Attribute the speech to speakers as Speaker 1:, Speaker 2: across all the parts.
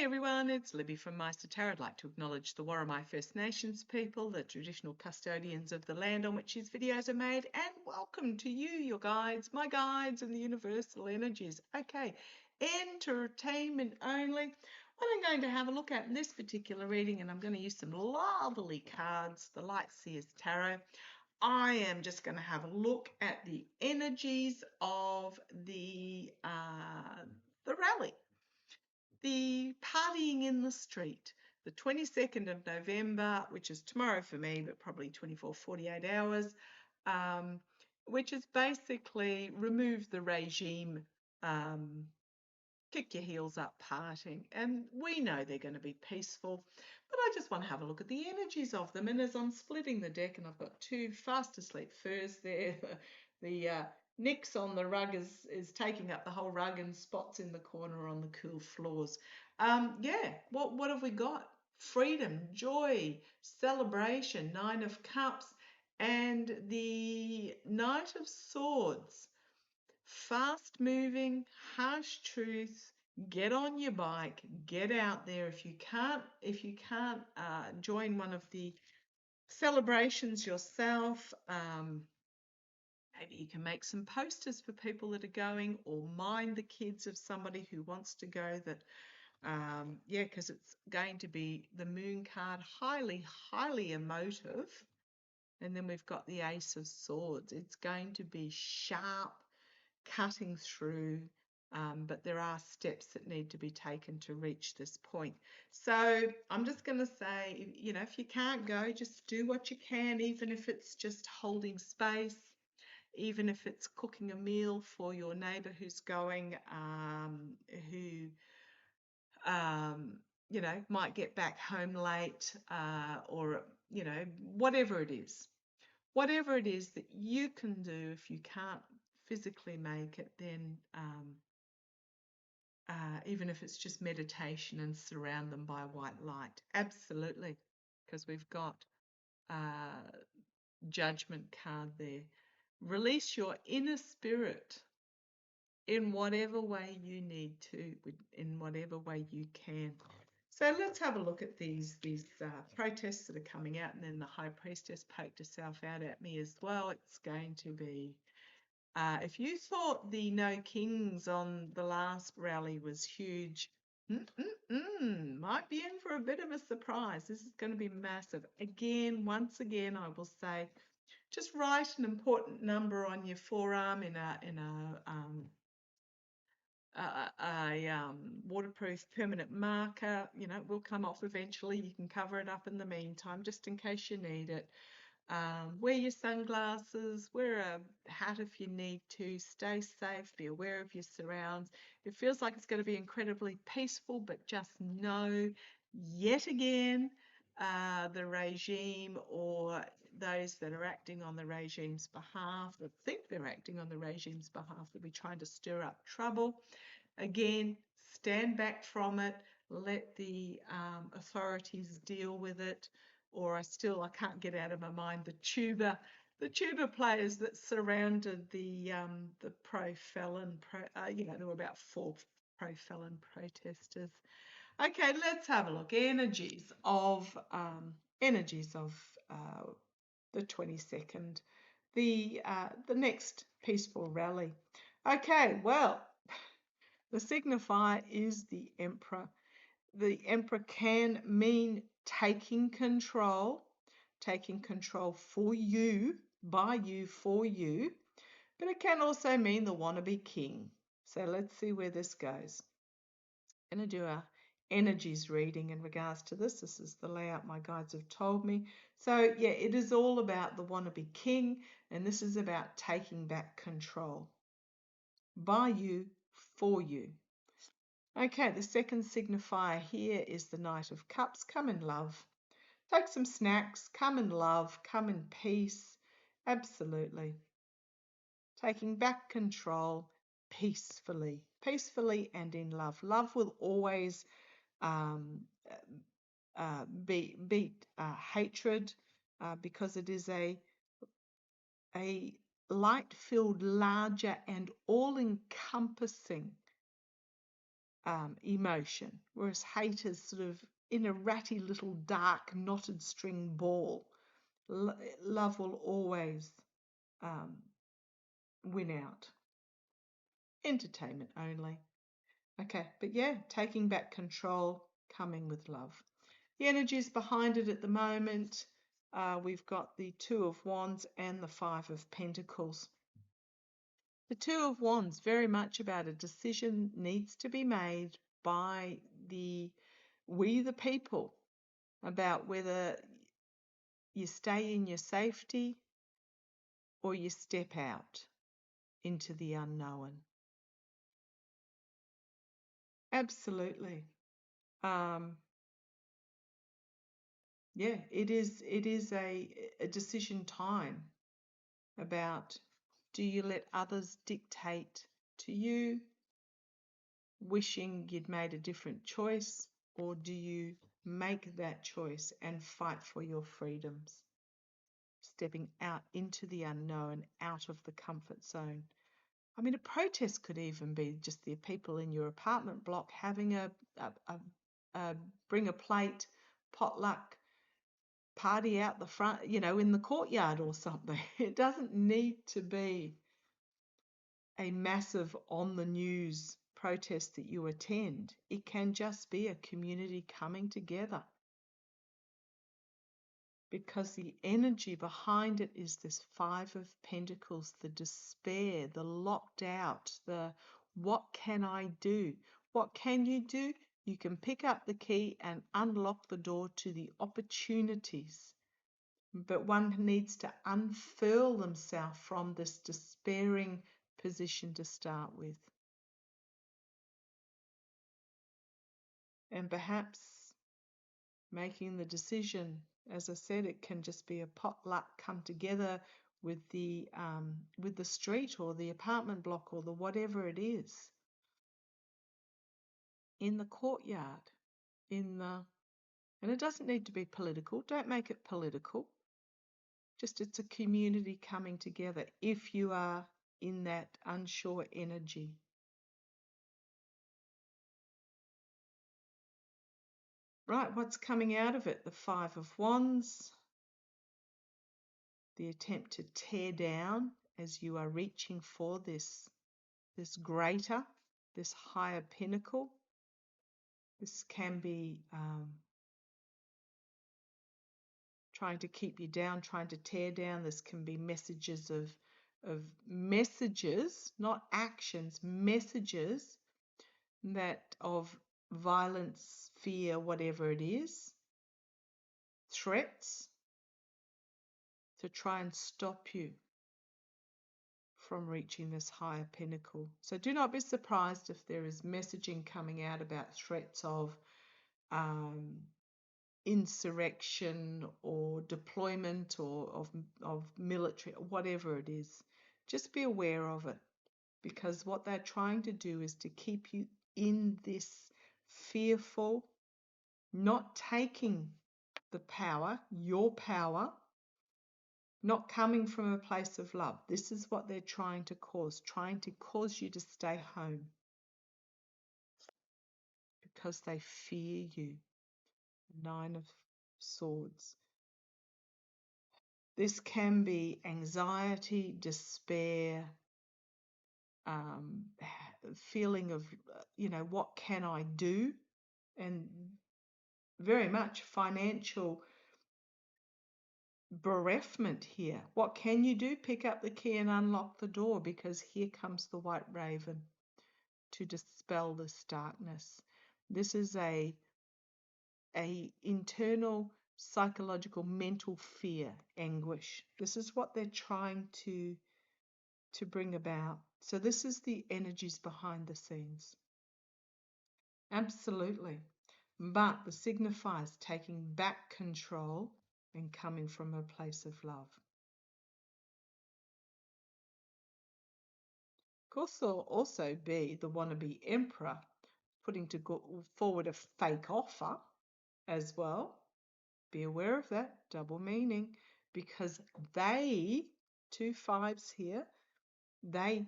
Speaker 1: Hey everyone, it's Libby from Meister Tarot. I'd like to acknowledge the Warramai First Nations people, the traditional custodians of the land on which these videos are made, and welcome to you, your guides, my guides, and the universal energies. Okay, entertainment only. What I'm going to have a look at in this particular reading, and I'm going to use some lovely cards, the Light Seers Tarot. I am just going to have a look at the energies of the rally. The partying in the street, the 22nd of November, which is tomorrow for me, but probably 24, 48 hours, which is basically remove the regime, kick your heels up partying. And we know they're going to be peaceful, but I just want to have a look at the energies of them. And as I'm splitting the deck, and I've got two fast asleep furs there, the Nick's on the rug is taking up the whole rug, and Spot's in the corner on the cool floors. Yeah, what have we got? Freedom, joy, celebration, Nine of Cups, and the Knight of Swords. Fast moving, harsh truth. Get on your bike, get out there. If you can't join one of the celebrations yourself, maybe you can make some posters for people that are going, or mind the kids of somebody who wants to go. That yeah, because it's going to be the Moon card, highly emotive. And then we've got the Ace of Swords. It's going to be sharp, cutting through, but there are steps that need to be taken to reach this point. So I'm just going to say, you know, if you can't go, just do what you can, even if it's just holding space, even if it's cooking a meal for your neighbour who's going, who you know, might get back home late, or, you know, whatever it is. Whatever it is that you can do, if you can't physically make it, then even if it's just meditation and surround them by white light. Absolutely, because we've got Judgment card there. Release your inner spirit in whatever way you need to, in whatever way you can. So let's have a look at these protests that are coming out, and then the High Priestess poked herself out at me as well. It's going to be, if you thought the No Kings on the last rally was huge, might be in for a bit of a surprise. This is going to be massive. Again, once again, I will say, just write an important number on your forearm in a waterproof permanent marker. You know, it will come off eventually. You can cover it up in the meantime, just in case you need it. Wear your sunglasses, wear a hat if you need to, stay safe, be aware of your surrounds. It feels like it's going to be incredibly peaceful, but just know, yet again, the regime, or those that are acting on the regime's behalf, or think they're acting on the regime's behalf, will be trying to stir up trouble. Again, stand back from it, let the authorities deal with it. Or I can't get out of my mind the tuba players that surrounded the pro-felon, you know, there were about 4 pro-felon protesters. Okay, let's have a look. Energies of the 22nd, the next peaceful rally. Okay, well, the signifier is the Emperor. The Emperor can mean taking control for you, by you, for you, but it can also mean the wannabe king. So let's see where this goes. I'm going to do a energies reading in regards to this. This is the layout my guides have told me. So yeah, it is all about the wannabe king, and this is about taking back control by you, for you. Okay, the second signifier here is the Knight of Cups. Come in love. Take some snacks. Come in love. Come in peace. Absolutely. Taking back control peacefully. Peacefully and in love. Love will always beat hatred, because it is a light-filled, larger and all-encompassing emotion, whereas hate is sort of in a ratty little dark knotted string ball. Love will always um, win out. Entertainment only. Okay, but yeah, taking back control, coming with love. The energies behind it at the moment, we've got the Two of Wands and the Five of Pentacles. The Two of Wands, very much about a decision needs to be made by we the people, about whether you stay in your safety or you step out into the unknown. Absolutely. Yeah, it is a decision time about, do you let others dictate to you, wishing you'd made a different choice, or do you make that choice and fight for your freedoms, stepping out into the unknown, out of the comfort zone? I mean, a protest could even be just the people in your apartment block having a bring a plate potluck party out the front, in the courtyard or something. It doesn't need to be a massive on the news protest that you attend. It can just be a community coming together, because the energy behind it is this Five of Pentacles, the despair, the locked out, the what can I do? What can you do? You can pick up the key and unlock the door to the opportunities. But one needs to unfurl themselves from this despairing position to start with. And perhaps making the decision, as I said, it can just be a potluck come together with the street or the apartment block or the whatever it is, in the courtyard, and it doesn't need to be political. Don't make it political. Just it's a community coming together if you are in that unsure energy. Right, what's coming out of it? The Five of Wands, the attempt to tear down as you are reaching for this greater, this higher pinnacle. This can be trying to keep you down, trying to tear down. This can be messages of messages, not actions, messages that of violence, fear, whatever it is, threats to try and stop you from reaching this higher pinnacle. So do not be surprised if there is messaging coming out about threats of insurrection or deployment or of military, whatever it is. Just be aware of it, because what they're trying to do is to keep you in this fearful, not taking the power, your power, not coming from a place of love. This is what they're trying to cause you to stay home, because they fear you. Nine of Swords. This can be anxiety, despair, feeling of, what can I do? And very much financial bereavement here. What can you do? Pick up the key and unlock the door, because here comes the White Raven to dispel this darkness. This is a internal psychological mental fear, anguish. This is what they're trying to bring about. So this is the energies behind the scenes. Absolutely. But the signifies taking back control and coming from a place of love. Of course, there'll also be the wannabe emperor putting forward a fake offer as well. Be aware of that, double meaning, because they, two fives here, they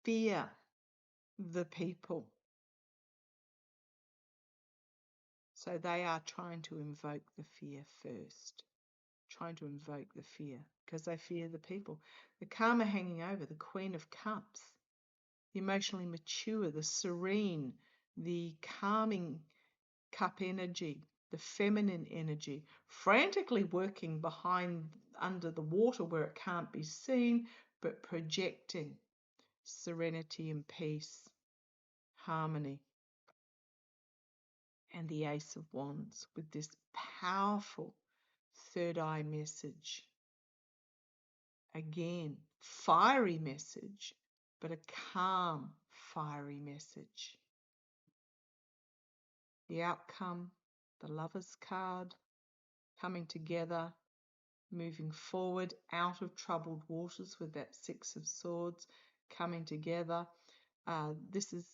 Speaker 1: fear the people. So they are trying to invoke the fear first, trying to invoke the fear because they fear the people. The karma hanging over, the Queen of Cups, the emotionally mature, the serene, the calming cup energy, the feminine energy, frantically working behind under the water where it can't be seen, but projecting serenity and peace, harmony. And the Ace of Wands with this powerful third eye message. Again, fiery message, but a calm, fiery message. The outcome, the Lover's card, coming together, moving forward out of troubled waters with that Six of Swords, coming together. This is,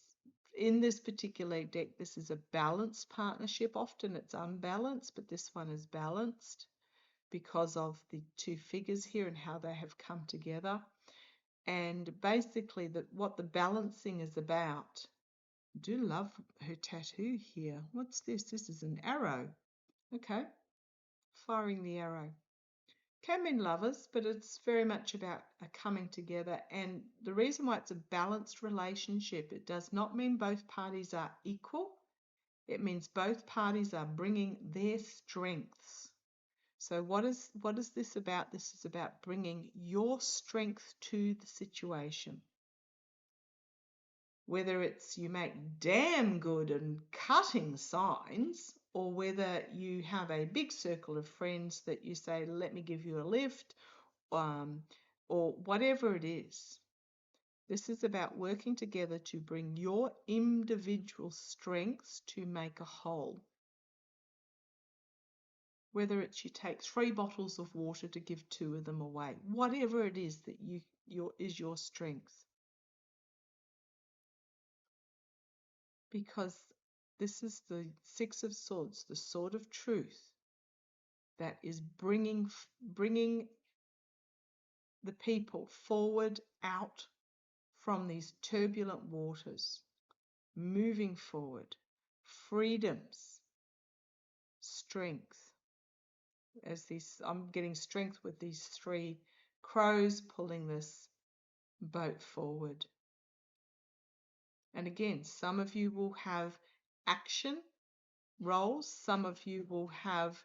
Speaker 1: in this particular deck, this is a balanced partnership. Often it's unbalanced, but this one is balanced because of the two figures here and how they have come together. And basically what the balancing is about. I do love her tattoo here. What's this? This is an arrow. Okay, firing the arrow. Can mean lovers, but it's very much about a coming together. And the reason why it's a balanced relationship, it does not mean both parties are equal. It means both parties are bringing their strengths. So what is this about? This is about bringing your strength to the situation. Whether it's you make damn good and cutting signs, or whether you have a big circle of friends that you say, let me give you a lift, or whatever it is. This is about working together to bring your individual strengths to make a whole. Whether it's you take 3 bottles of water to give 2 of them away, whatever it is that is your strength. Because this is the Six of Swords, the sword of truth, that is bringing the people forward out from these turbulent waters, moving forward, freedoms, strength. I'm getting strength with these 3 crows pulling this boat forward. And again, some of you will have action roles, some of you will have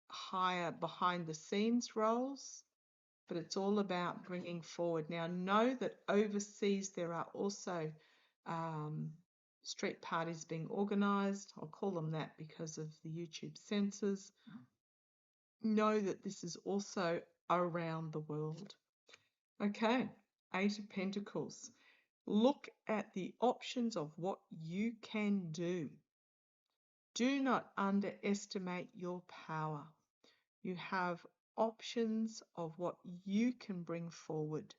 Speaker 1: higher behind the scenes roles, but it's all about bringing forward. Now, know that overseas there are also street parties being organised. I'll call them that because of the YouTube censors. Know that this is also around the world. Okay, 8 of Pentacles. Look at the options of what you can do. Do not underestimate your power. You have options of what you can bring forward.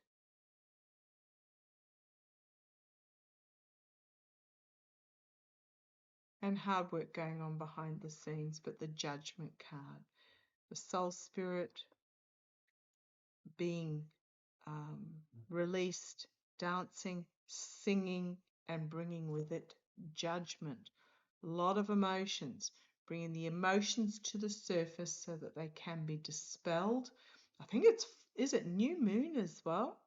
Speaker 1: And hard work going on behind the scenes, but the Judgment card, the soul spirit being released, dancing, singing, and bringing with it judgment. A lot of emotions, bringing the emotions to the surface so that they can be dispelled. I think is it new moon as well?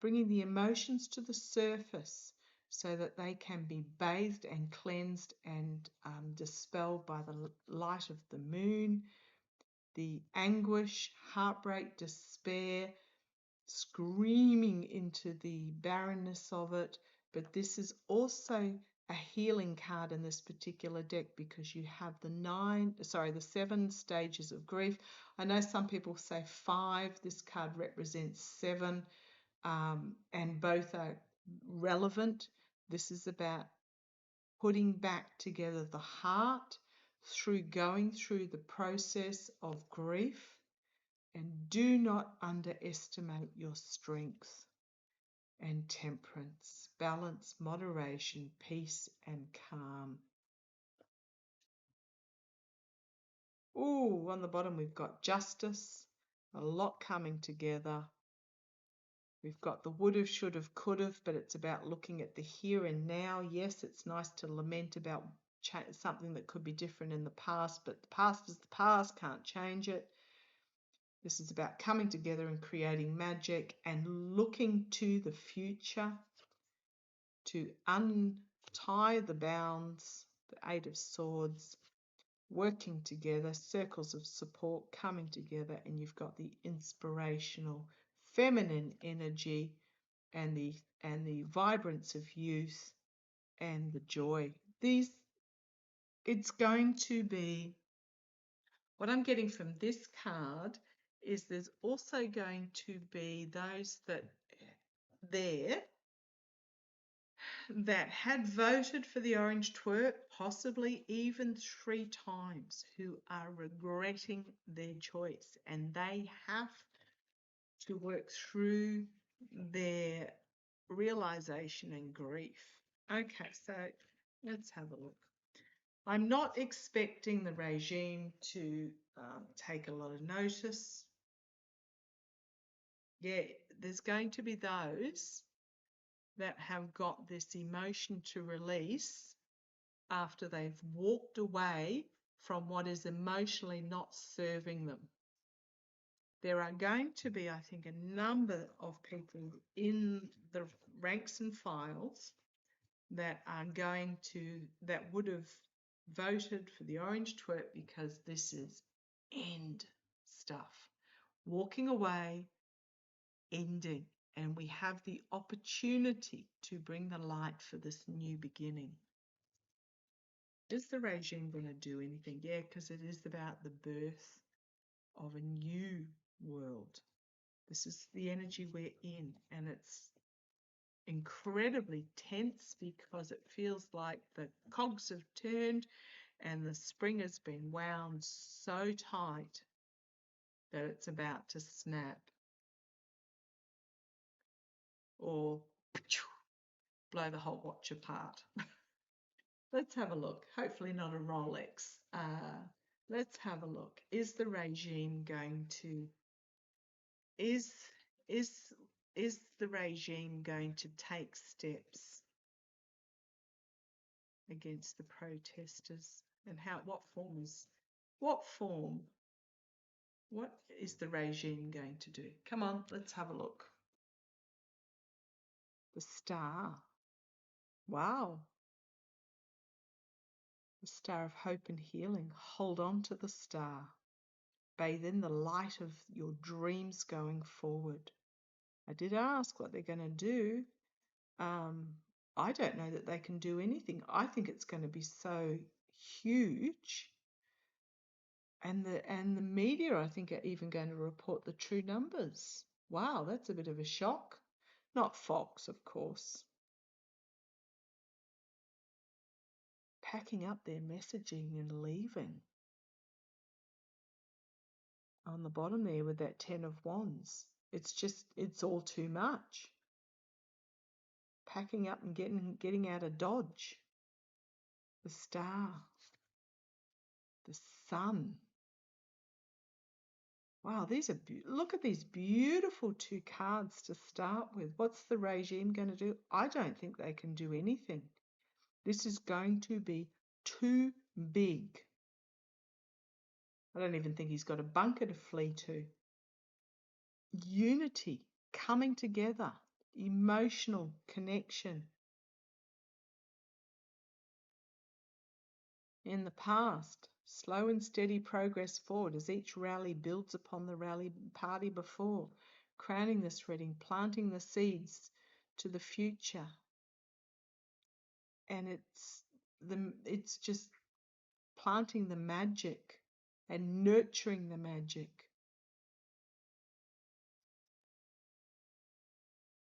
Speaker 1: Bringing the emotions to the surface so that they can be bathed and cleansed and dispelled by the light of the moon. The anguish, heartbreak, despair, screaming into the barrenness of it. But this is also a healing card in this particular deck because you have the 7 stages of grief. I know some people say 5. This card represents 7, and both are relevant. This is about putting back together the heart through going through the process of grief. And do not underestimate your strength and temperance, balance, moderation, peace, and calm. Ooh, on the bottom we've got justice, a lot coming together. We've got the would've, should've, could've, but it's about looking at the here and now. Yes, it's nice to lament about something that could be different in the past, but the past is the past, can't change it. This is about coming together and creating magic and looking to the future to untie the bounds, the Eight of Swords, working together, circles of support coming together, and you've got the inspirational feminine energy and the vibrance of youth and the joy. It's going to be, what I'm getting from this card is there's also going to be those that had voted for the orange twerp, possibly even 3 times, who are regretting their choice, and they have to work through their realization and grief. Okay, so let's have a look. I'm not expecting the regime to take a lot of notice. Yeah, there's going to be those that have got this emotion to release after they've walked away from what is emotionally not serving them. There are going to be, I think, a number of people in the ranks and files that would have voted for the orange twerp because this is end stuff. Walking away, ending. And we have the opportunity to bring the light for this new beginning. Is the regime going to do anything? Yeah, because it is about the birth of a new world. This is the energy we're in, and it's incredibly tense because it feels like the cogs have turned and the spring has been wound so tight that it's about to snap or blow the whole watch apart. Let's have a look. Hopefully not a Rolex. Let's have a look. Is the regime going to is the regime going to take steps against the protesters? And what is the regime going to do? Come on, let's have a look. The Star. Wow. The Star of Hope and Healing. Hold on to the star. Bathe in the light of your dreams going forward. I did ask what they're going to do. I don't know that they can do anything. I think it's going to be so huge. And the media, I think, are even going to report the true numbers. Wow, that's a bit of a shock. Not Fox, of course. Packing up their messaging and leaving. On the bottom there with that 10 of Wands. It's all too much. Packing up and getting out of Dodge. The Star. The Sun. Wow, look at these beautiful 2 cards to start with. What's the regime going to do? I don't think they can do anything. This is going to be too big. I don't even think he's got a bunker to flee to. Unity, coming together, emotional connection. In the past, slow and steady progress forward as each rally builds upon the rally party before, crowning this reading, planting the seeds to the future. And it's just planting the magic and nurturing the magic.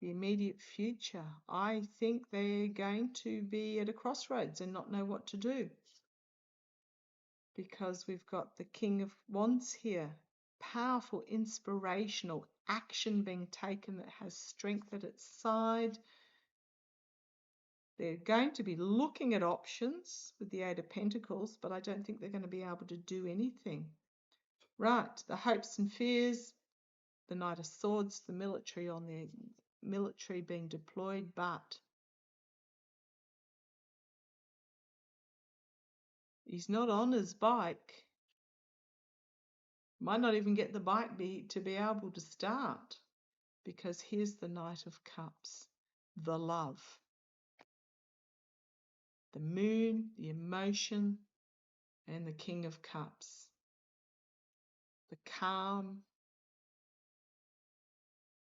Speaker 1: The immediate future, I think they're going to be at a crossroads and not know what to do. Because we've got the King of Wands here. Powerful, inspirational action being taken that has strength at its side. They're going to be looking at options with the Eight of Pentacles, but I don't think they're going to be able to do anything. Right, the hopes and fears, the Knight of Swords, the military being deployed, but He's not on his bike. Might not even get the bike to be able to start, because here's the Knight of Cups, the love, the moon, the emotion, and the King of Cups, the calm,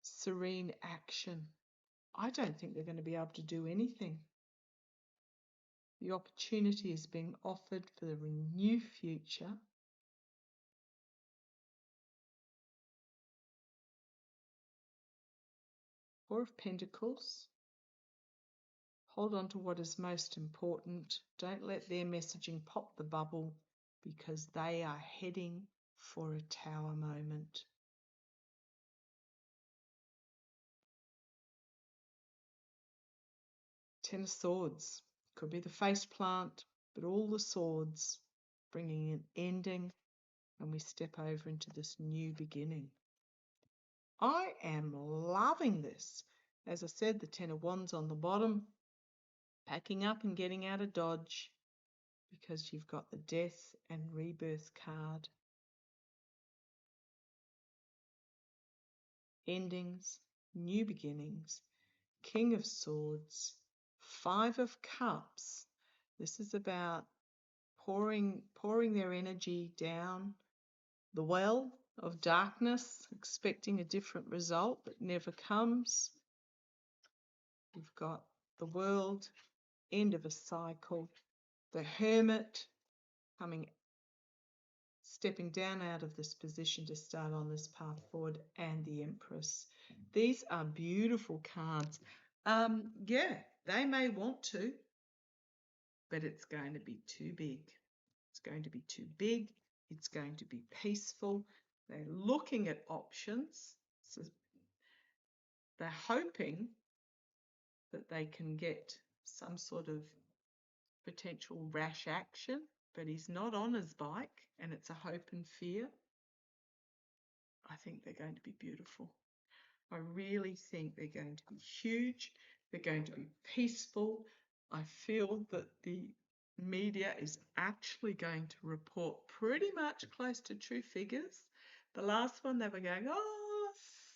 Speaker 1: serene action. I don't think they're going to be able to do anything. The opportunity is being offered for the new future. Four of Pentacles. Hold on to what is most important. Don't let their messaging pop the bubble, because they are heading for a tower moment. Ten of Swords. Could be the face plant, but all the swords bringing an ending, and we step over into this new beginning. I am loving this. As I said, the Ten of Wands on the bottom, packing up and getting out of Dodge, because you've got the Death and Rebirth card. Endings, new beginnings, King of Swords, Five of Cups. This is about pouring their energy down the well of darkness, expecting a different result that never comes. You've got the World, end of a cycle, the Hermit stepping down out of this position to start on this path forward, and the Empress. These are beautiful cards. Yeah, they may want to, but it's going to be too big. It's going to be too big. It's going to be peaceful. They're looking at options. So they're hoping that they can get some sort of potential rash action, but he's not on his bike, and it's a hope and fear. I think they're going to be beautiful. I really think they're going to be huge. They're going to be peaceful. I feel that the media is actually going to report pretty much close to true figures. The last one, they were going,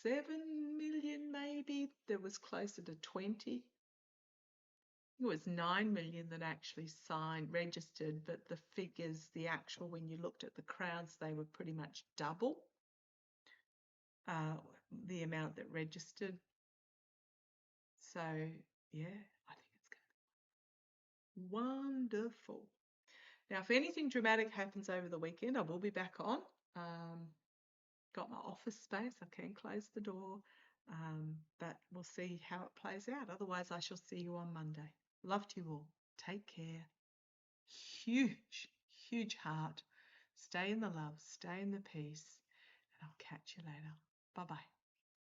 Speaker 1: 7 million maybe. There was closer to 20. It was 9 million that actually registered, but the figures, when you looked at the crowds, they were pretty much double the amount that registered. So, yeah, I think it's going to be wonderful. Now, if anything dramatic happens over the weekend, I will be back on. Got my office space. I can close the door, but we'll see how it plays out. Otherwise, I shall see you on Monday. Love to you all. Take care. Huge, huge heart. Stay in the love. Stay in the peace. And I'll catch you later. Bye-bye.